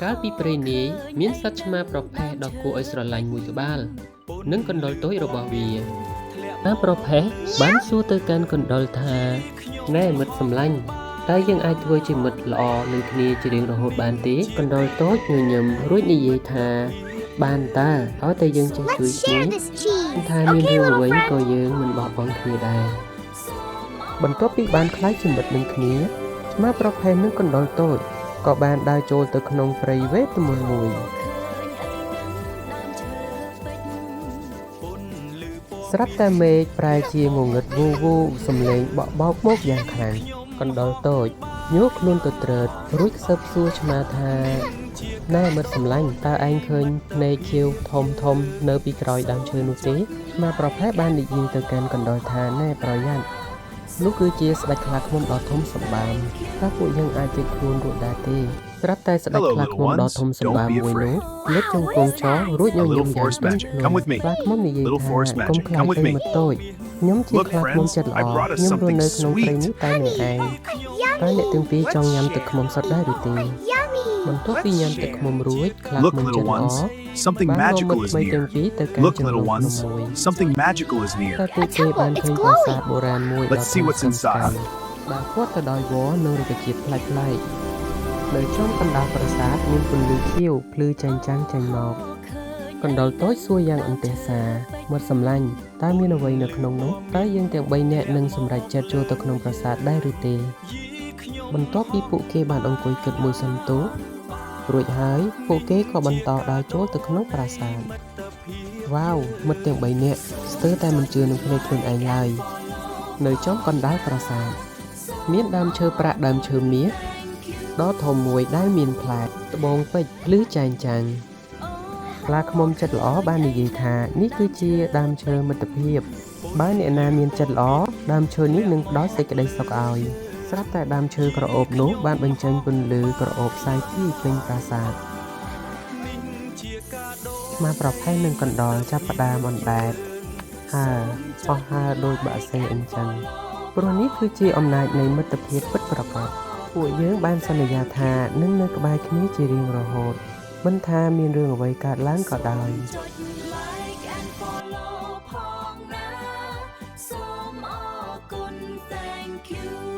កាលពីព្រេងនាយមានសត្វឆ្មាប្រផេះដ៏គួរឲ្យស្រឡាញ់មួយក្បាលនិងកណ្ដុរតូចរបស់វាអាប្រផេះបានសួរទៅកាន់កណ្ដុរថាណែមិត្តសម្លាញ់តើយើងអាចធ្វើជាមិត្តល្អនឹងគ្នាជារៀងរហូតបានទេកណ្ដុរតូចញញឹមរួចនិយាយថាបានតើឲ្យតែយើងចេះជួយគ្នាថាមានរឿងអ្វីក៏យើងមិនបោះបង់គ្នាដែរបន្ទាប់ពីបានខ្លាចជាមិត្តនឹងគ្នាឆ្មាប្រផេះនិងកណ្ដុរតូចក៏បានដើរចូលទៅក្នុងព្រៃវេទមន្តមួយស្រាប់តែមេឃប្រែជាងងឹតវូវូសំឡេងបក់បោកមកយ៉ាងខ្លាំងកណ្ដុរតូចញ័រខ្លួនទៅត្រើតរួចខ្សឹបសួរឆ្មាថាណែមិត្តសម្លាញ់តើឯងឃើញភ្នែកខៀវធំនៅពីក្រោយដើមឈើនោះទេឆ្មាប្រផេះបាននិយាយទៅកាន់កណ្ដុរថាណែប្រយ័ត្ននោះគឺជាស្ដេចខ្លាឃ្មុំដ៏ធំសម្បើមតើពួកយើងអាចជិះខ្លួនរួចដែរទេស្រាប់តែស្ដេចខ្លាឃ្មុំដ៏ធំសម្បើមមួយនោះលើកជង្គង់ចោលរួចញញឹមយ៉ាងពេញខ្លាឃ្មុំនិយាយថាកុំខ្លាចទេមិត្តតូចខ្ញុំជាខ្លាឃ្មុំចិត្តល្អខ្ញុំរស់នៅក្នុងព្រៃនេះតែម្នាក់ឯងតើអ្នកទាំងពីរចង់ញ៉ាំទឹកឃ្មុំសុទ្ធដែរឬទេបន្ទាប់ពីញ៉ាំទឹកឃ្មុំរួចខ្លាឃ្មុំចិត្តល្អSomething magical is near. Look, little ones, something magical is near. Let's see what's inside. បាទគាត់ទៅដោយវល្លិនៅរុក្ខជាតិប្លែកៗនៅចំកណ្ដាលប្រាសាទមានពន្លឺខៀវភ្លឺចែងចាំងចេញមកកណ្ដុរតូចសួរយ៉ាងអន្ទះសារមាត់សម្លាញ់តើមានអ្វីនៅក្នុងនោះតើយើងទាំង3នាក់នឹងសម្រេចចិត្តចូលទៅក្នុងប្រាសាទដែរឬទេបន្ទាប់ពីពួកគេបានអង្គុយគិតមួយសន្ទុះរួចហើយពួកគេក៏បន្តដើរចូលទៅក្នុងប្រាសាទវ៉ាវមិត្តទាំង3នាក់ស្ទើរតែមិនជឿនឹងភ្នែកខ្លួនឯងឡើយនៅចំកណ្ដាលប្រាសាទមានដើមឈើប្រាក់ដើមឈើមាសដ៏ធំមួយដែលមានផ្លែត្បូងពេជ្រភ្លឺចែងចាំងខ្លាឃ្មុំចិត្តល្អបាននិយាយថានេះគឺជាដើមឈើមិត្តភាពបើអ្នកណាមានចិត្តល្អដើមឈើនេះនឹងផ្ដល់សេចក្តីសុខឲ្យស្រាប់តែដើមឈើក្រអូបនោះបានបញ្ចេញពន្លឺក្រអូបសាយពីពេញប្រាសាទមកប្រផេះនឹងកណ្ដុរចាប់ផ្ដើមអណ្ដែតអស់ហើរដោយបាក់សេអញ្ចឹងព្រោះនេះគឺជាអំណាចនៃមិត្តភាពពិតប្រាកដពួកយើងបានសន្យាថានឹងនៅក្បែរគ្នាជារៀងរហូតមិនថាមានរឿងអ្វីកើតឡើងក៏ដោយសូមអរគុណ Thank you